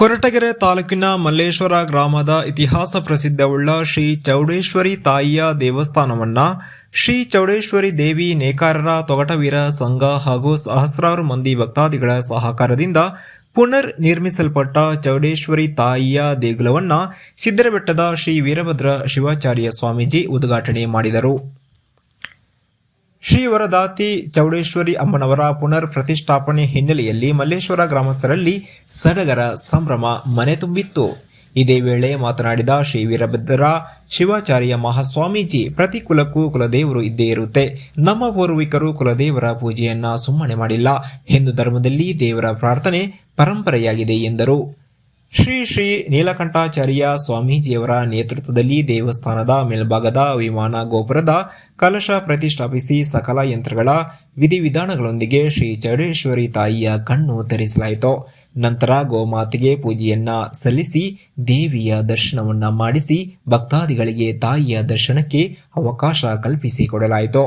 ಕೊರಟಗೆರೆ ತಾಲೂಕಿನ ಮಲ್ಲೇಶ್ವರ ಗ್ರಾಮದ ಇತಿಹಾಸ ಪ್ರಸಿದ್ಧವುಳ್ಳ ಶ್ರೀ ಚೌಡೇಶ್ವರಿ ತಾಯಿಯ ದೇವಸ್ಥಾನವನ್ನ ಶ್ರೀ ಚೌಡೇಶ್ವರಿ ದೇವಿ ನೇಕಾರರ ತೊಗಟವೀರ ಸಂಘ ಹಾಗೂ ಸಹಸ್ರಾರು ಮಂದಿ ಭಕ್ತಾದಿಗಳ ಸಹಕಾರದಿಂದ ಪುನರ್ ನಿರ್ಮಿಸಲ್ಪಟ್ಟ ಚೌಡೇಶ್ವರಿ ತಾಯಿಯ ದೇಗುಲವನ್ನ ಸಿದ್ದರಬೆಟ್ಟದ ಶ್ರೀ ವೀರಭದ್ರ ಶಿವಾಚಾರ್ಯ ಸ್ವಾಮೀಜಿ ಉದ್ಘಾಟನೆ ಮಾಡಿದರು. ಶ್ರೀ ವರದಾತಿ ಚೌಡೇಶ್ವರಿ ಅಮ್ಮನವರ ಪುನರ್ ಪ್ರತಿಷ್ಠಾಪನೆ ಹಿನ್ನೆಲೆಯಲ್ಲಿ ಮಲ್ಲೇಶ್ವರ ಗ್ರಾಮಸ್ಥರಲ್ಲಿ ಸಡಗರ ಸಂಭ್ರಮ ಮನೆ ತುಂಬಿತ್ತು. ಇದೇ ವೇಳೆ ಮಾತನಾಡಿದ ಶ್ರೀ ವೀರಭದ್ರ ಶಿವಾಚಾರ್ಯ ಮಹಾಸ್ವಾಮೀಜಿ, ಪ್ರತಿ ಕುಲಕ್ಕೂ ಕುಲದೇವರು ಇದ್ದೇ ಇರುತ್ತೆ. ನಮ್ಮ ಪೂರ್ವಿಕರು ಕುಲದೇವರ ಪೂಜೆಯನ್ನ ಸುಮ್ಮನೆ ಮಾಡಿಲ್ಲ. ಹಿಂದೂ ಧರ್ಮದಲ್ಲಿ ದೇವರ ಪ್ರಾರ್ಥನೆ ಪರಂಪರೆಯಾಗಿದೆ ಎಂದರು. ಶ್ರೀ ಶ್ರೀ ನೀಲಕಂಠಾಚಾರ್ಯ ಸ್ವಾಮೀಜಿಯವರ ನೇತೃತ್ವದಲ್ಲಿ ದೇವಸ್ಥಾನದ ಮೇಲ್ಭಾಗದ ವಿಮಾನ ಗೋಪುರದ ಕಲಶ ಪ್ರತಿಷ್ಠಾಪಿಸಿ ಸಕಲ ಯಂತ್ರಗಳ ವಿಧಿವಿಧಾನಗಳೊಂದಿಗೆ ಶ್ರೀ ಚೌಡೇಶ್ವರಿ ತಾಯಿಯ ಕಣ್ಣು ತೆರೆಸಲಾಯಿತು. ನಂತರ ಗೋಮಾತೆಗೆ ಪೂಜೆಯನ್ನ ಸಲ್ಲಿಸಿ ದೇವಿಯ ದರ್ಶನವನ್ನ ಮಾಡಿಸಿ ಭಕ್ತಾದಿಗಳಿಗೆ ತಾಯಿಯ ದರ್ಶನಕ್ಕೆ ಅವಕಾಶ ಕಲ್ಪಿಸಿಕೊಡಲಾಯಿತು.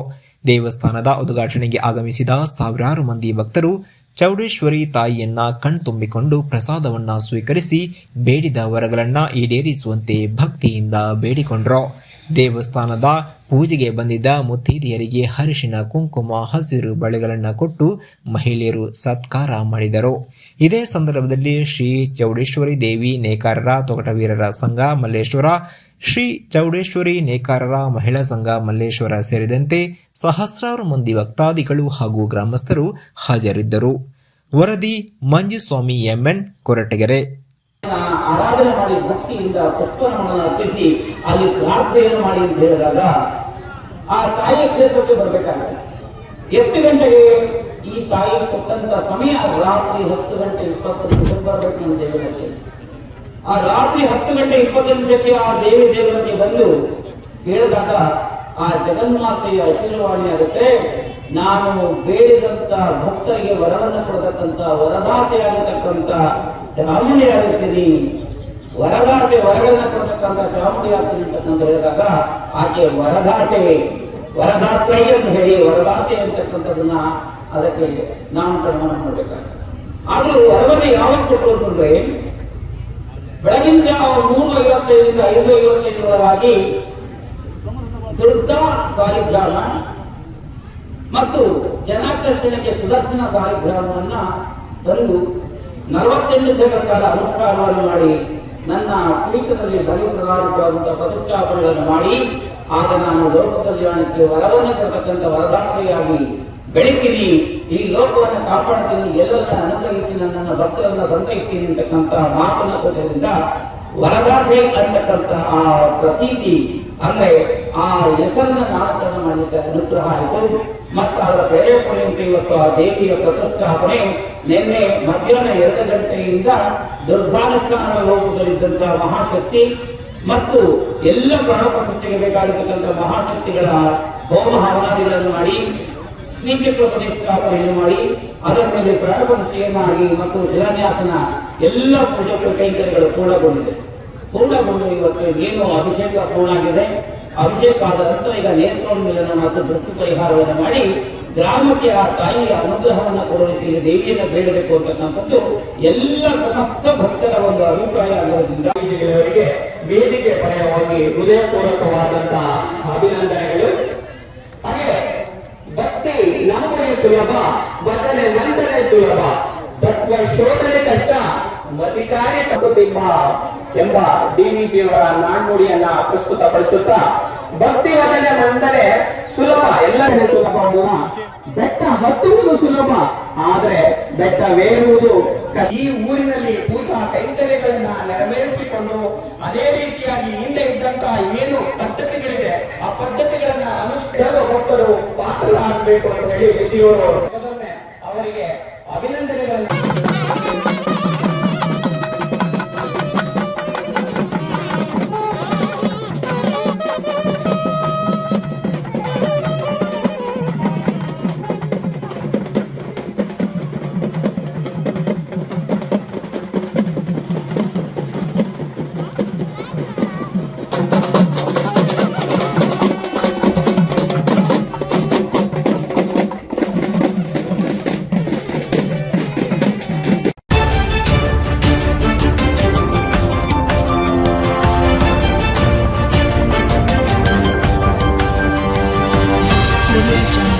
ದೇವಸ್ಥಾನದ ಉದ್ಘಾಟನೆಗೆ ಆಗಮಿಸಿದ ಸಾವಿರಾರು ಮಂದಿ ಭಕ್ತರು ಚೌಡೇಶ್ವರಿ ತಾಯಿಯನ್ನ ಕಣ್ತುಂಬಿಕೊಂಡು ಪ್ರಸಾದವನ್ನ ಸ್ವೀಕರಿಸಿ ಬೇಡಿದ ವರಗಳನ್ನ ಈಡೇರಿಸುವಂತೆ ಭಕ್ತಿಯಿಂದ ಬೇಡಿಕೊಂಡ್ರು. ದೇವಸ್ಥಾನದ ಪೂಜೆಗೆ ಬಂದಿದ್ದ ಮುತ್ತೈದೆಯರಿಗೆ ಅರಿಶಿನ, ಕುಂಕುಮ, ಹಸಿರು ಬಳೆಗಳನ್ನು ಕೊಟ್ಟು ಮಹಿಳೆಯರು ಸತ್ಕಾರ ಮಾಡಿದರು. ಇದೇ ಸಂದರ್ಭದಲ್ಲಿ ಶ್ರೀ ಚೌಡೇಶ್ವರಿ ದೇವಿ ನೇಕಾರರ ತೊಗಟವೀರರ ಸಂಘ ಮಲ್ಲೇಶ್ವರ, ಶ್ರೀ ಚೌಡೇಶ್ವರಿ ನೇಕಾರರ ಮಹಿಳಾ ಸಂಘ ಮಲ್ಲೇಶ್ವರ ಸೇರಿದಂತೆ ಸಹಸ್ರಾರು ಮಂದಿ ಭಕ್ತಾದಿಗಳು ಹಾಗೂ ಗ್ರಾಮಸ್ಥರು ಹಾಜರಿದ್ದರು. ವರದಿ ಮಂಜುಸ್ವಾಮಿ ಎಂಎನ್, ಕೊರಟಗೆರೆ. ಆರಾಧನೆ ಮಾಡಿ ಭಕ್ತಿಯಿಂದ ಪುಷ್ಪವನ್ನು ಅರ್ಪಿಸಿ ಅಲ್ಲಿ ಪ್ರಾರ್ಥನೆಯನ್ನು ಮಾಡಿ ಅಂತ ಹೇಳಿದಾಗ ಆ ತಾಯಿಯ ಕ್ಷೇತ್ರಕ್ಕೆ ಬರಬೇಕಾಗುತ್ತೆ. ಎಷ್ಟು ಗಂಟೆಗೆ ಈ ತಾಯಿ ಕೊಟ್ಟಂತ ಸಮಯ? ರಾತ್ರಿ 10 ಗಂಟೆ 20 ನಿಮಿಷಕ್ಕೆ ಬರಬೇಕು ಅಂತ ಹೇಳಿದಕ್ಕೆ ಆ ರಾತ್ರಿ 10 ಗಂಟೆ 20 ನಿಮಿಷಕ್ಕೆ ಆ ದೇವಿ ದೇವರಿಗೆ ಬಂದು ಹೇಳಿದಾಗ ಆ ಜಗನ್ಮಾತೆಯ ಆಶೀರ್ವಾಣಿ ಆಗುತ್ತೆ. ನಾನು ಬೇಡಿದಂತ ಭಕ್ತರಿಗೆ ವರವನ್ನು ಕೊಡತಕ್ಕಂತ ವರದಾತೆಯಾಗತಕ್ಕಂತ ಚಾಮುಂಡಿ ಆಗುತ್ತೀನಿ, ವರದಾತೆ ವರಗಳನ್ನ ಕೊಡತಕ್ಕಂತ ಚಾಮುಂಡಿ ಆಗ್ತೀನಿ ಅಂತ ಹೇಳಿದಾಗ ಆಕೆ ವರದಾತೆ ಅಂತ ಹೇಳಿ ವರದಾತೆ ಅಂತಕ್ಕಂಥದನ್ನ ಅದಕ್ಕೆ ನಾಮಕರಣ ಮಾಡಬೇಕಾಗುತ್ತೆ. ಆದ್ರೂ ವರವನ್ನು ಯಾವಾಗ ಕೊಟ್ಟರು ಅಂತಂದ್ರೆ ಬೆಳಗಿನ ಜಾವ 3:55ರಿಂದ 5:55 ದುರ್ಗ ಸಾಲಿಗ್ರಾಮ ಮತ್ತು ಜನಾಕರ್ಷಣೆಗೆ ಸುದರ್ಶನ ಸಾಲಿಗ್ರಾಮವನ್ನ ತಂದು 48 ದಿನಗಳ ಕಾಲ ಅನುಷ್ಠಾನವನ್ನು ಮಾಡಿ ನನ್ನ ಪೀಠದಲ್ಲಿ ಬಲಿಪ್ರದಾನವಾದಂತಹ ಪ್ರತಿಷ್ಠಾಪನೆಗಳನ್ನು ಮಾಡಿ ಆಗ ನಾನು ಲೋಕ ಕಲ್ಯಾಣಕ್ಕೆ ವರವನ್ನು ಕೊಡತಕ್ಕಂಥ ವರದಾತ್ರಿಯಾಗಿ ಬೆಳಿತೀನಿ, ಈ ಲೋಕವನ್ನು ಕಾಪಾಡ್ತೀನಿ, ಎಲ್ಲರನ್ನ ಅನುಗ್ರಹಿಸಿ ನನ್ನನ್ನು ಭಕ್ತರನ್ನ ಸಂತೈಸ್ತೀನಿ ಅಂತಕ್ಕಂಥ ಮಾತನ್ನ ಕೊಟ್ಟದ್ರಿಂದ ವರದಾತೆ ಅಂತಕ್ಕಂಥ ಆ ಪ್ರತೀತಿ ಅಂದ್ರೆ ಆ ಹೆಸರನ್ನ ನಾಮಕರಣ ಮಾಡಲಿಕ್ಕೆ ಅನುಗ್ರಹ ಆಯಿತು. ಮತ್ತು ಅದರ ಪ್ರೇರೇಪಣೆಯಂತೆ ಇವತ್ತು ಆ ದೇವಿಯ ಪ್ರತಿಷ್ಠಾಪನೆ ನಿನ್ನೆ ಮಧ್ಯಾಹ್ನ 2 ಗಂಟೆಯಿಂದ ದುರ್ಗಾನುಷ್ಠಾನ ಲೋಕದಲ್ಲಿದ್ದಂತಹ ಮಹಾಶಕ್ತಿ ಮತ್ತು ಎಲ್ಲ ಪ್ರಾಣ ಪ್ರತಿಷ್ಠೆಗೆ ಬೇಕಾಗಿರ್ತಕ್ಕಂಥ ಮಹಾಶಕ್ತಿಗಳ ಹೋಮ ಹವನಾದಿಗಳನ್ನು ಮಾಡಿ ಶ್ರೀಚಕ್ರ ಪ್ರತಿಷ್ಠಾಪನೆಯನ್ನು ಮಾಡಿ ಅದರ ಮೇಲೆ ಪ್ರಾಣ ಪ್ರತಿಷ್ಠೆಯನ್ನಾಗಿ ಮತ್ತು ಶಿಲಾನ್ಯಾಸನ ಎಲ್ಲ ಪೂಜೆ ಕೈಂಕರ್ಯಗಳು ಪೂರ್ಣಗೊಂಡು ಇವತ್ತು ಏನು ಅಭಿಷೇಕ ಪೂರ್ಣ ಆಗಿದೆ. ಅಭಿಷೇಕ ಆದ ನಂತರ ಈಗ ನೇತ್ರೋನ್ಮಿಲನ ಮತ್ತು ದೃಷ್ಟಿ ಪರಿಹಾರವನ್ನು ಮಾಡಿ ಗ್ರಾಮಕ್ಕೆ ಆ ತಾಯಿಯ ಅನುಗ್ರಹವನ್ನು ಕೊಡಲಿಕ್ಕೆ ದೇವಿಯನ್ನು ಬೇಡಬೇಕು ಅಂತಕ್ಕಂಥದ್ದು ಎಲ್ಲ ಸಮಸ್ತ ಭಕ್ತರ ಒಂದು ಅಭಿಪ್ರಾಯ ಆಗಿರೋದ್ರಿಂದ ವೇದಿಕೆ ಪರವಾಗಿ ಹೃದಯಪೂರ್ವಕವಾದಂತಹ ಅಭಿನಂದನೆಗಳು. ಹಾಗೆ ಭಕ್ತಿ ನಮಗೆ ಸುಲಭ, ಭಜನೆ ನಂತರೇ ಸುಲಭ, ತತ್ವ ಶೋಧನೆ ಕಷ್ಟ, ಮತಿಕಾರ್ಯ ತಪ್ಪುತ್ತಿಮ್ಮ ಎಂಬ ಡಿವಿಜಿಯವರ ನಾಣ್ಣುಡಿಯನ್ನ ಪ್ರಸ್ತುತಪಡಿಸುತ್ತಾ ಭಕ್ತಿ ವಚನ ಅಂದರೆ ಸುಲಭ, ಎಲ್ಲರಿಗೂ ಸುಲಭವಲ್ಲ. ಬೆಟ್ಟ ಹತ್ತುವುದು ಸುಲಭ, ಆದರೆ ಬೆಟ್ಟವೇರುವುದು ಈ ಊರಿನಲ್ಲಿ ಪೂಜಾ ಕೈಂಕರ್ಯಗಳನ್ನ ನೆರವೇರಿಸಿಕೊಂಡು ಅದೇ ರೀತಿಯಾಗಿ ಹಿಂದೆ ಇದ್ದಂತಹ ಏನು ಪದ್ಧತಿಗಳಿದೆ ಆ ಪದ್ಧತಿಗಳನ್ನ ಅನುಸರಿಸಲು ಭಕ್ತರು ಪಾತ್ರರಾಗಬೇಕು ಅಂತ ಹೇಳಿ ರೆಡ್ಡಿಯವರು ಅವರಿಗೆ ಅಭಿನಂದನೆಗಳನ್ನು. Audio Jungle.